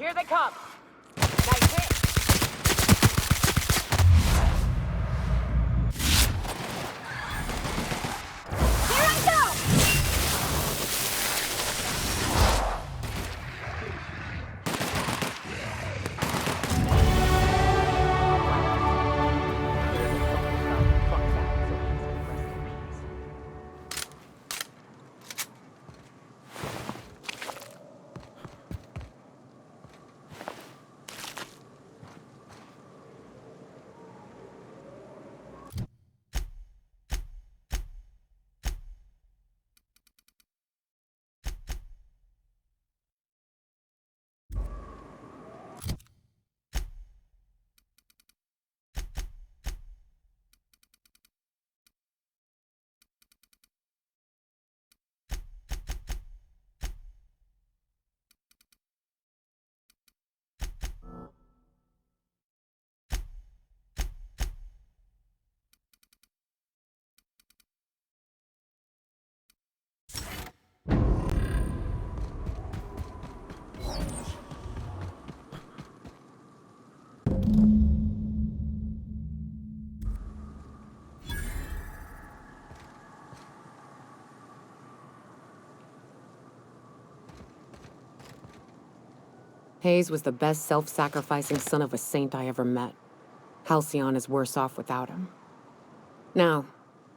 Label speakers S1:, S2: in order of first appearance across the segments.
S1: Here they come. Nice hit. Here I go!
S2: Hayes was the best self-sacrificing son of a saint I ever met. Halcyon is worse off without him. Now,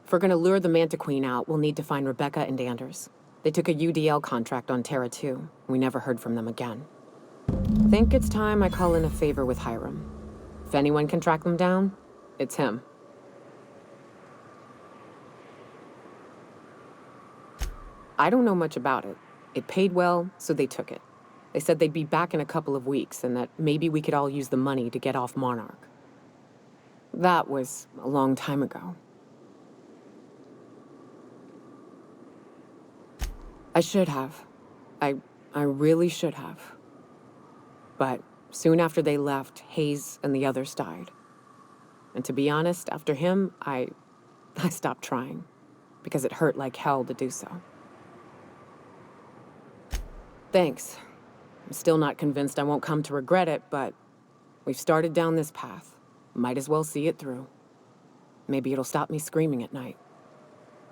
S2: if we're gonna lure the Manta Queen out, we'll need to find Rebecca and Anders. They took a UDL contract on Terra 2. We never heard from them again. Think it's time I call in a favor with Hiram. If anyone can track them down, it's him. I don't know much about it. It paid well, so they took it. They said they'd be back in a couple of weeks and that maybe we could all use the money to get off Monarch. That was a long time ago. I should have. I really should have. But soon after they left, Hayes and the others died. And to be honest, after him, I stopped trying. Because it hurt like hell to do so. Thanks. I'm still not convinced I won't come to regret it, but we've started down this path. Might as well see it through. Maybe it'll stop me screaming at night.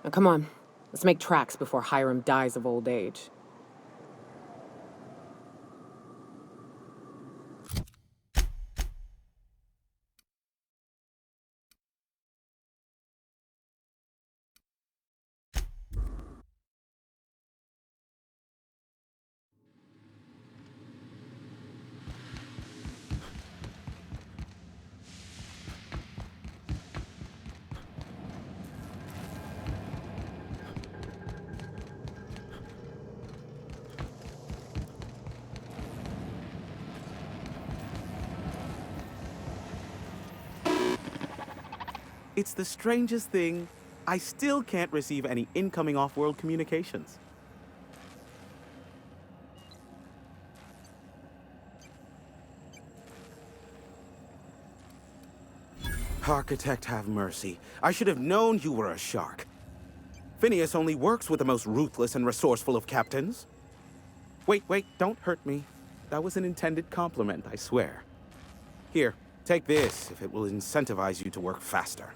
S2: Now come on, let's make tracks before Hiram dies of old age.
S3: It's the strangest thing. I still can't receive any incoming off-world communications. Architect, have mercy. I should have known you were a shark. Phineas only works with the most ruthless and resourceful of captains. Wait, don't hurt me. That was an intended compliment, I swear. Here, take this if it will incentivize you to work faster.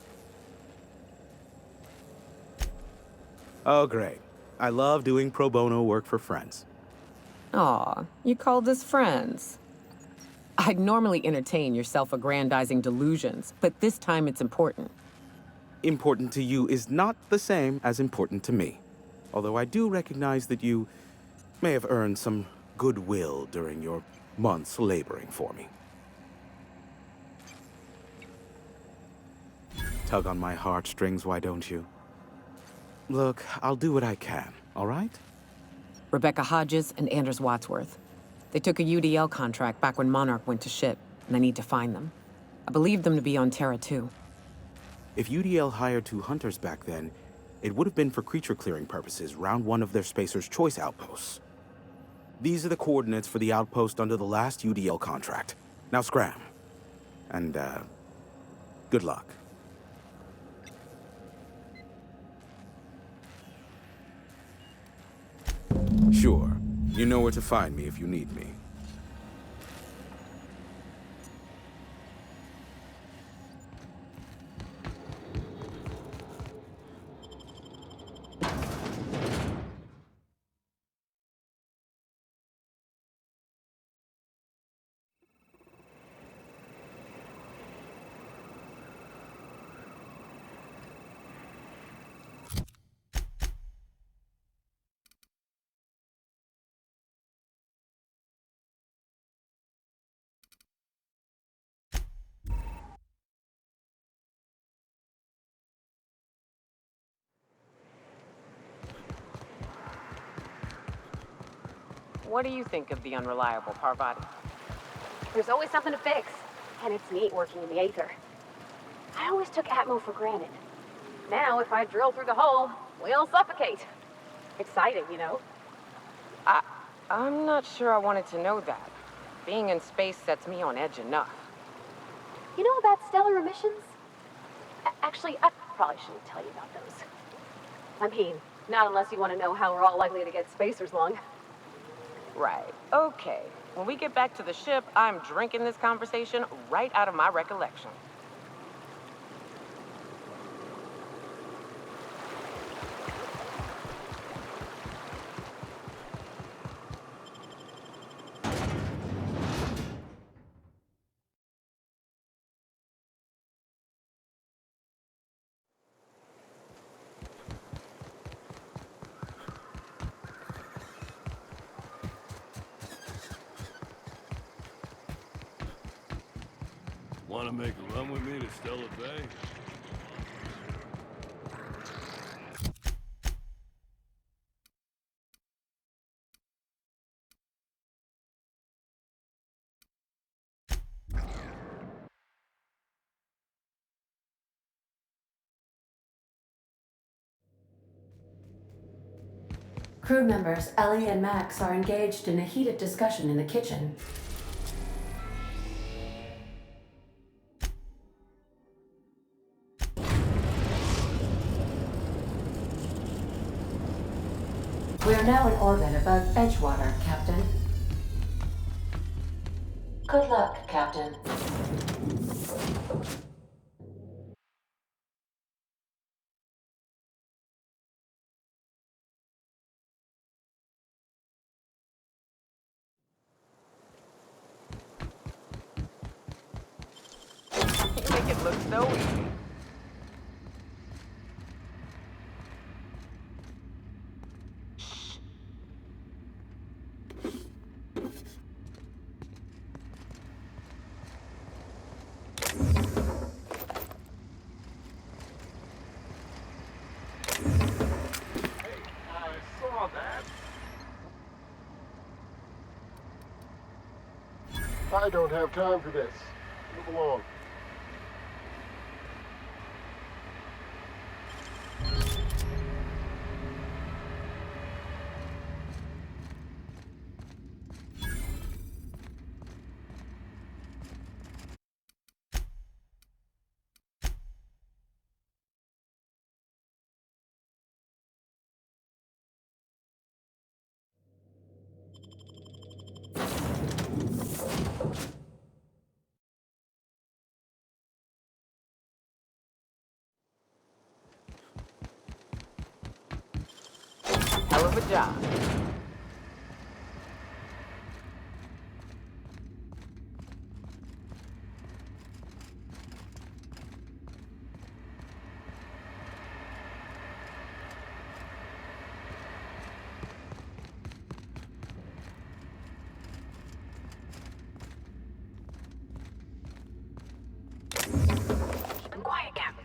S3: Oh, great. I love doing pro bono work for friends.
S2: Aw, you called us friends. I'd normally entertain your self-aggrandizing delusions, but this time it's important.
S3: Important to you is not the same as important to me. Although I do recognize that you may have earned some goodwill during your months laboring for me. Tug on my heartstrings, why don't you? Look, I'll do what I can, all right?
S2: Rebecca Hodges and Anders Wadsworth. They took a UDL contract back when Monarch went to shit, and I need to find them. I believe them to be on Terra 2.
S3: If UDL hired 2 hunters back then, it would have been for creature clearing purposes round one of their Spacer's Choice outposts. These are the coordinates for the outpost under the last UDL contract. Now scram. And, good luck. Sure. You know where to find me if you need me.
S2: What do you think of the unreliable Parvati?
S1: There's always something to fix, and it's neat working in the Aether. I always took Atmo for granted. Now, if I drill through the hole, we'll suffocate. Exciting, you know?
S2: I'm not sure I wanted to know that. Being in space sets me on edge enough.
S1: You know about stellar emissions? Actually, I probably shouldn't tell you about those. I mean, not unless you want to know how we're all likely to get spacers lung.
S2: Right. Okay. When we get back to the ship, I'm drinking this conversation right out of my recollection.
S4: Want to make a run with me to Stella Bay?
S5: Crew members Ellie and Max are engaged in a heated discussion in the kitchen. We are now in orbit above Edgewater, Captain. Good luck, Captain.
S2: You make it look so easy.
S6: I don't have time for this. Move along.
S2: Hell of a job.
S1: I'm quiet, Captain.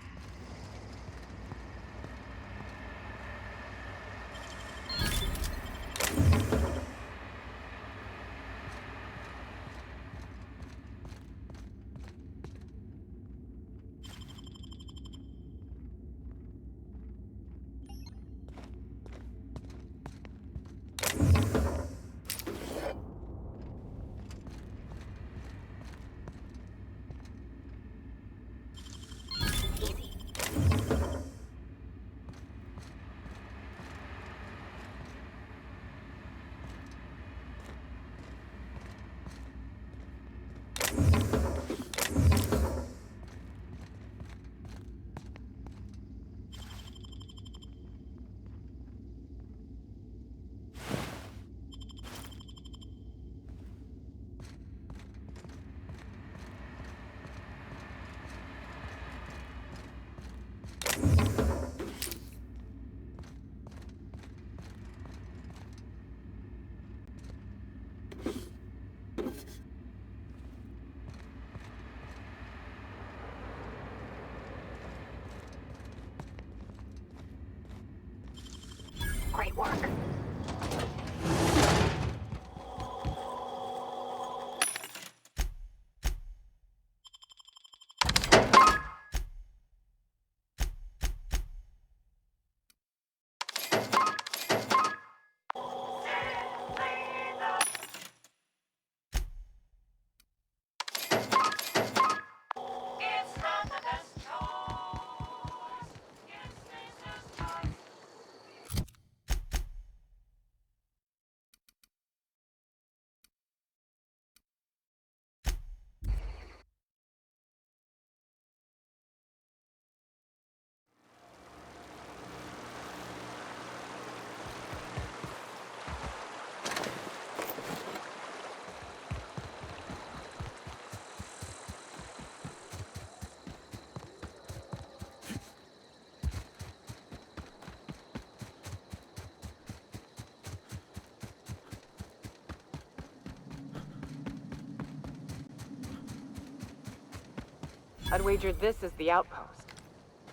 S2: I'd wager this is the outpost.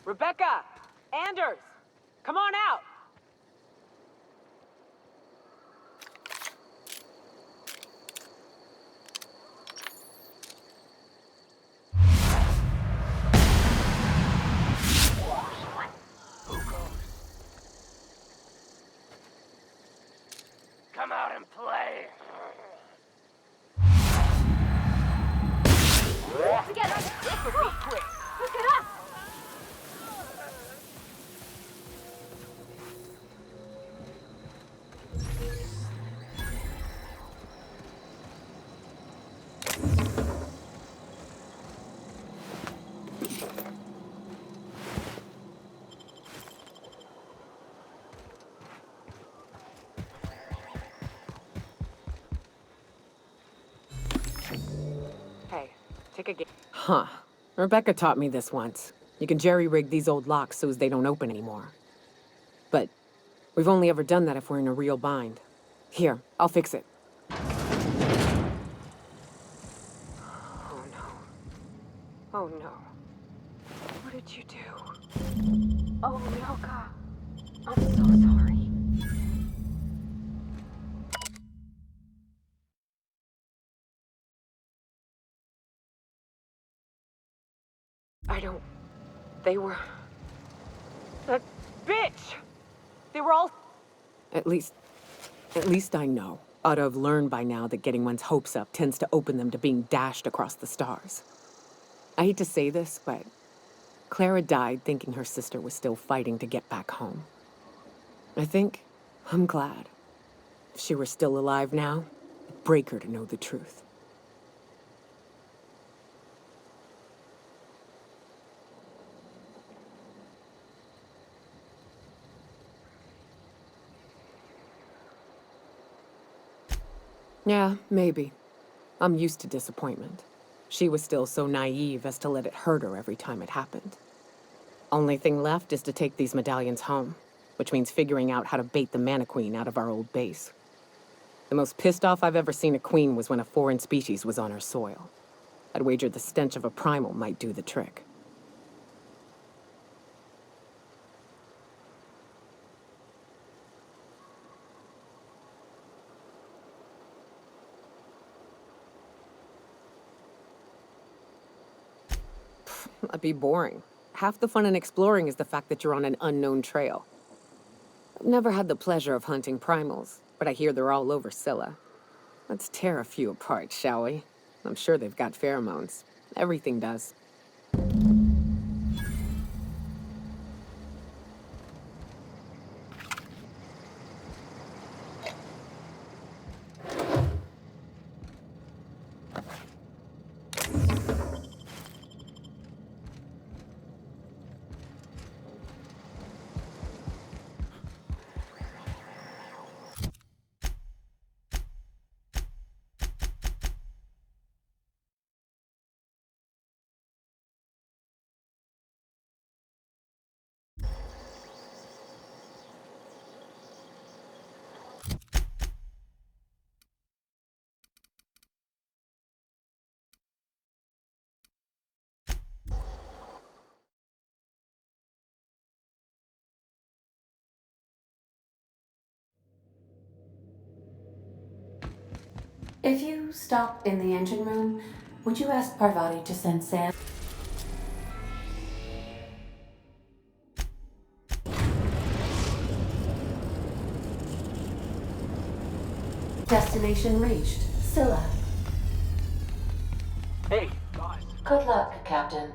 S2: Rebecca! Anders! Come on out!
S4: Come out and play.
S1: Together! This will be quick! Look at us!
S2: Hey, take a game. Huh. Rebecca taught me this once. You can jerry-rig these old locks so as they don't open anymore. But we've only ever done that if we're in a real bind. Here, I'll fix it. Oh no. Oh no. What did you do?
S1: Oh, Myoka. I'm so sorry.
S2: I don't... They were... That bitch! They were all... At least I know. Ought to have learned by now that getting one's hopes up tends to open them to being dashed across the stars. I hate to say this, but Clara died thinking her sister was still fighting to get back home. I'm glad. If she were still alive now, it'd break her to know the truth. Yeah, maybe. I'm used to disappointment. She was still so naive as to let it hurt her every time it happened. Only thing left is to take these medallions home, which means figuring out how to bait the Mantiqueen out of our old base. The most pissed off I've ever seen a queen was when a foreign species was on her soil. I'd wager the stench of a primal might do the trick. That'd be boring. Half the fun in exploring is the fact that you're on an unknown trail. I've never had the pleasure of hunting primals, but I hear they're all over Scylla. Let's tear a few apart, shall we? I'm sure they've got pheromones. Everything does.
S5: If you stop in the engine room, would you ask Parvati to send Sam? Destination reached. Scylla.
S7: Hey, guys.
S5: Good luck, Captain.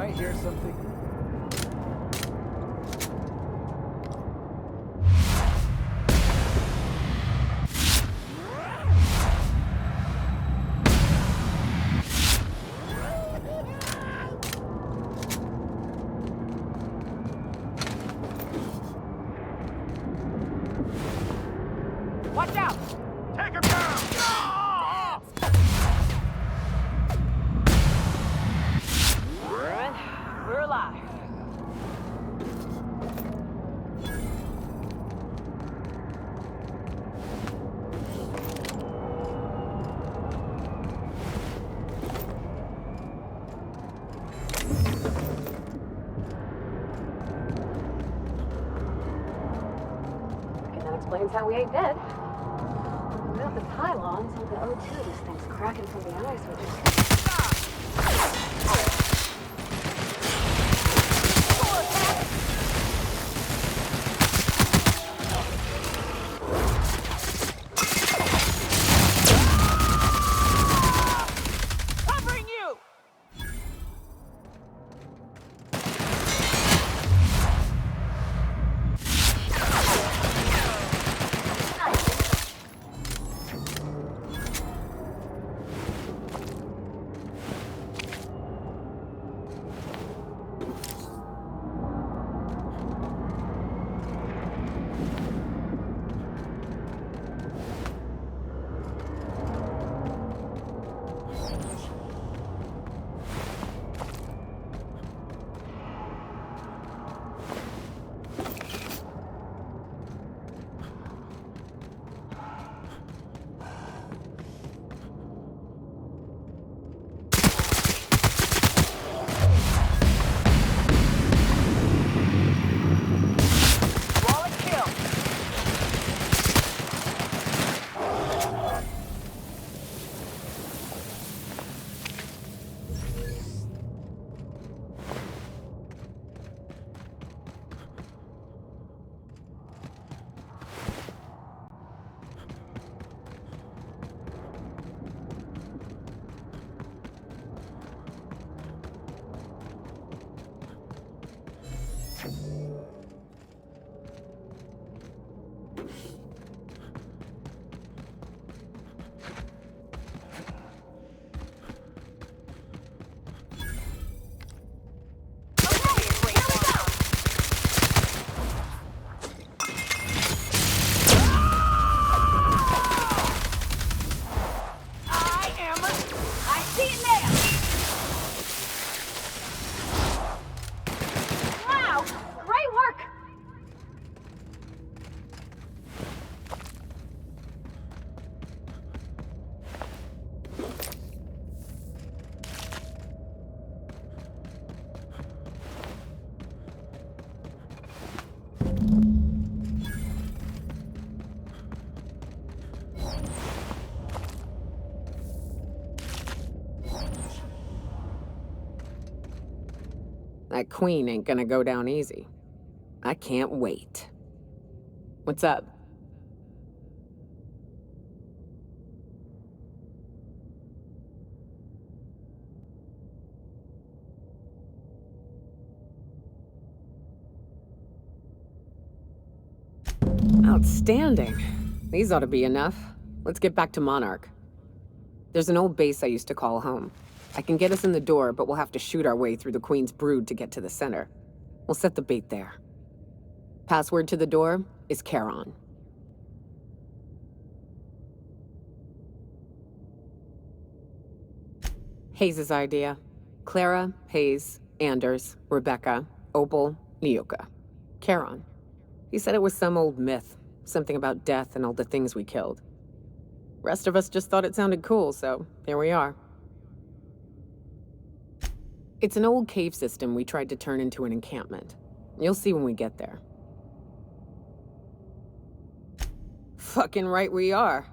S7: I hear something?
S8: Watch out! Take him down! We're alive.
S1: And that explains how we ain't dead. Without the pylons and the O2 this thing's cracking from the ice, which is...
S8: Covering you! Flawless kill. I see it now!
S1: Wow! Great work!
S2: That queen ain't gonna go down easy. I can't wait. What's up? Outstanding. These ought to be enough. Let's get back to Monarch. There's an old base I used to call home. I can get us in the door, but we'll have to shoot our way through the Queen's brood to get to the center. We'll set the bait there. Password to the door is Charon. Hayes' idea. Clara, Hayes, Anders, Rebecca, Opal, Nyoka. Charon. He said it was some old myth. Something about death and all the things we killed. Rest of us just thought it sounded cool, so here we are. It's an old cave system we tried to turn into an encampment. You'll see when we get there. Fucking right we are.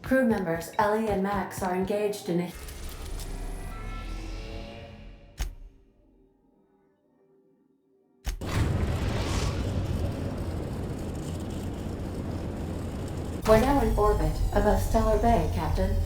S5: Crew members Ellie and Max are engaged in a... We're now in orbit above Stellar Bay, Captain.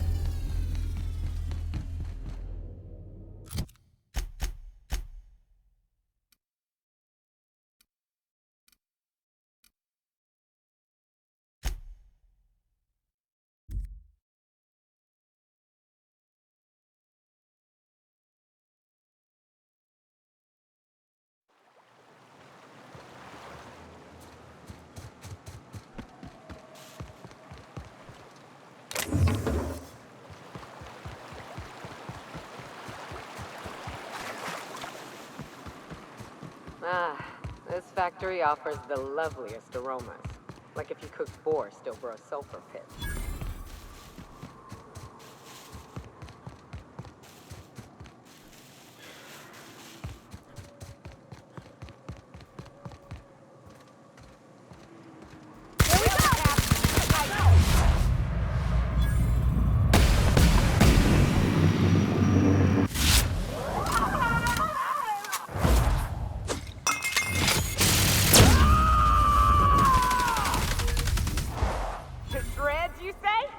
S2: Ah, this factory offers the loveliest aromas. Like if you cooked borscht over a sulfur pit.
S8: To shreds, you say?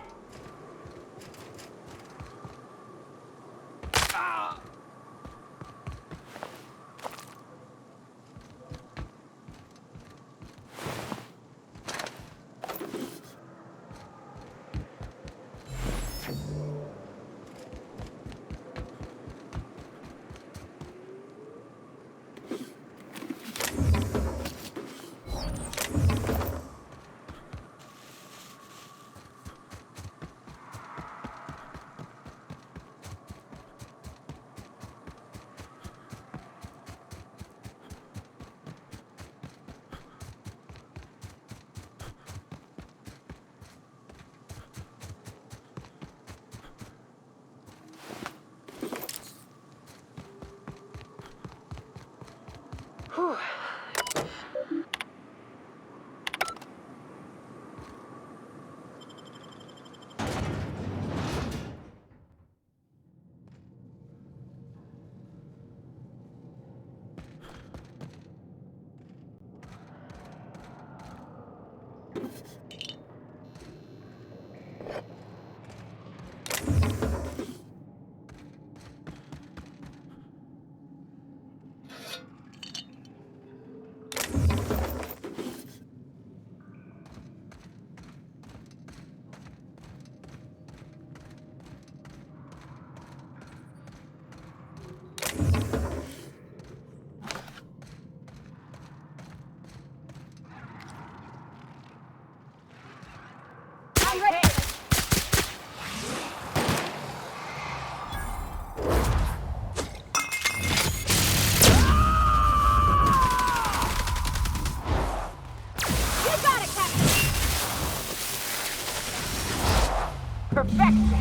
S8: Perfection!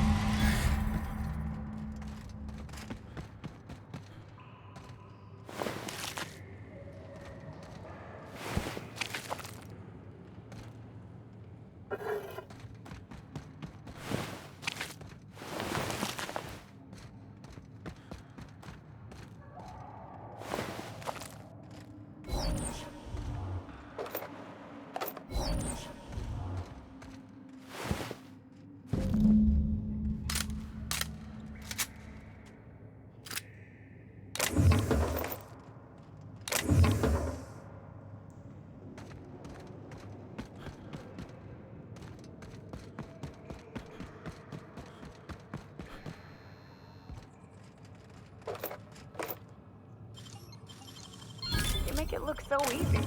S8: You make it look so easy.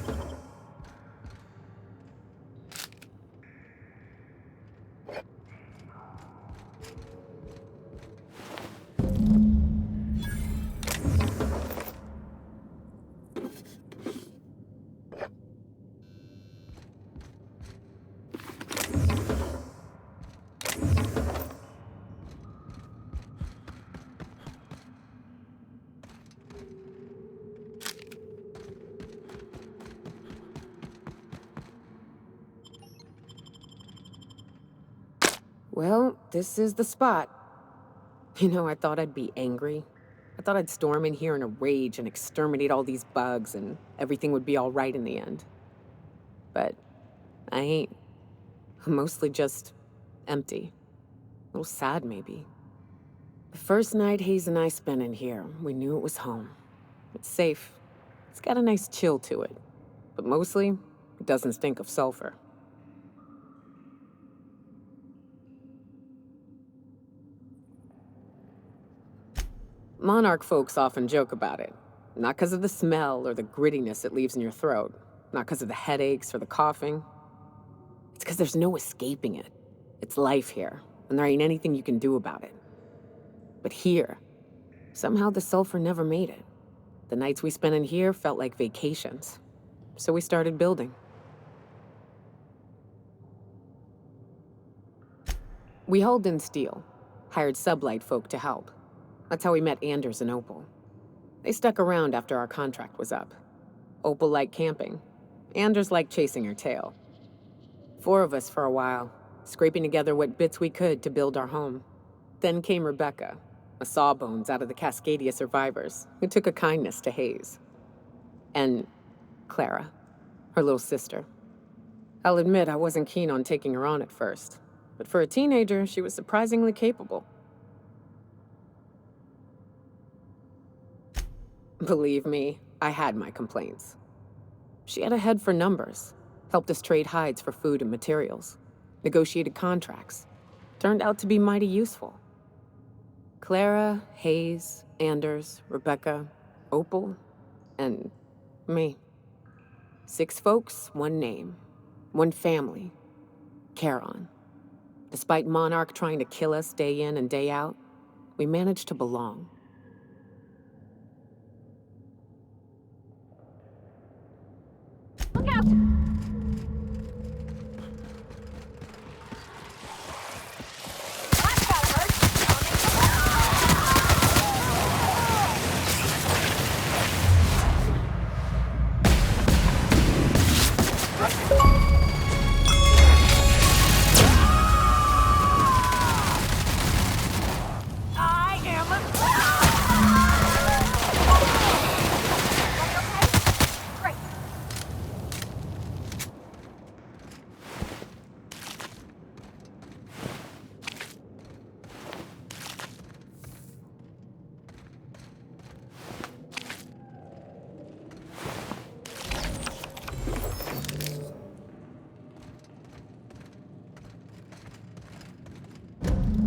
S2: Well, this is the spot. You know, I thought I'd be angry. I thought I'd storm in here in a rage and exterminate all these bugs and everything would be all right in the end. But I ain't. I'm mostly just empty. A little sad, maybe. The first night Hayes and I spent in here, we knew it was home. It's safe. It's got a nice chill to it. But mostly, it doesn't stink of sulfur. Monarch folks often joke about it. Not because of the smell or the grittiness it leaves in your throat. Not because of the headaches or the coughing. It's because there's no escaping it. It's life here, and there ain't anything you can do about it. But here, somehow the sulfur never made it. The nights we spent in here felt like vacations. So we started building. We hauled in steel, hired sublight folk to help. That's how we met Anders and Opal. They stuck around after our contract was up. Opal liked camping. Anders liked chasing her tail. 4 of us for a while, scraping together what bits we could to build our home. Then came Rebecca, a sawbones out of the Cascadia survivors, who took a kindness to Hayes. And Clara, her little sister. I'll admit I wasn't keen on taking her on at first, but for a teenager, she was surprisingly capable. Believe me, I had my complaints. She had a head for numbers, helped us trade hides for food and materials, negotiated contracts. Turned out to be mighty useful. Clara, Hayes, Anders, Rebecca, Opal, and me. 6 folks, 1 name, 1 family, Charon. Despite Monarch trying to kill us day in and day out, we managed to belong.
S1: Look out!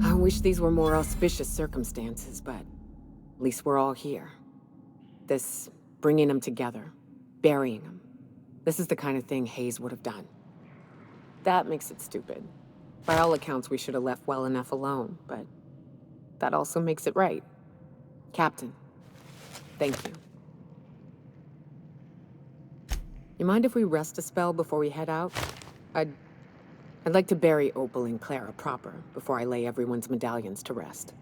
S2: I wish these were more auspicious circumstances, but at least we're all here. This bringing them together, burying them. This is the kind of thing Hayes would have done. That makes it stupid. By all accounts, we should have left well enough alone, but that also makes it right. Captain, thank you. You mind if we rest a spell before we head out? I'd like to bury Opal and Clara proper before I lay everyone's medallions to rest.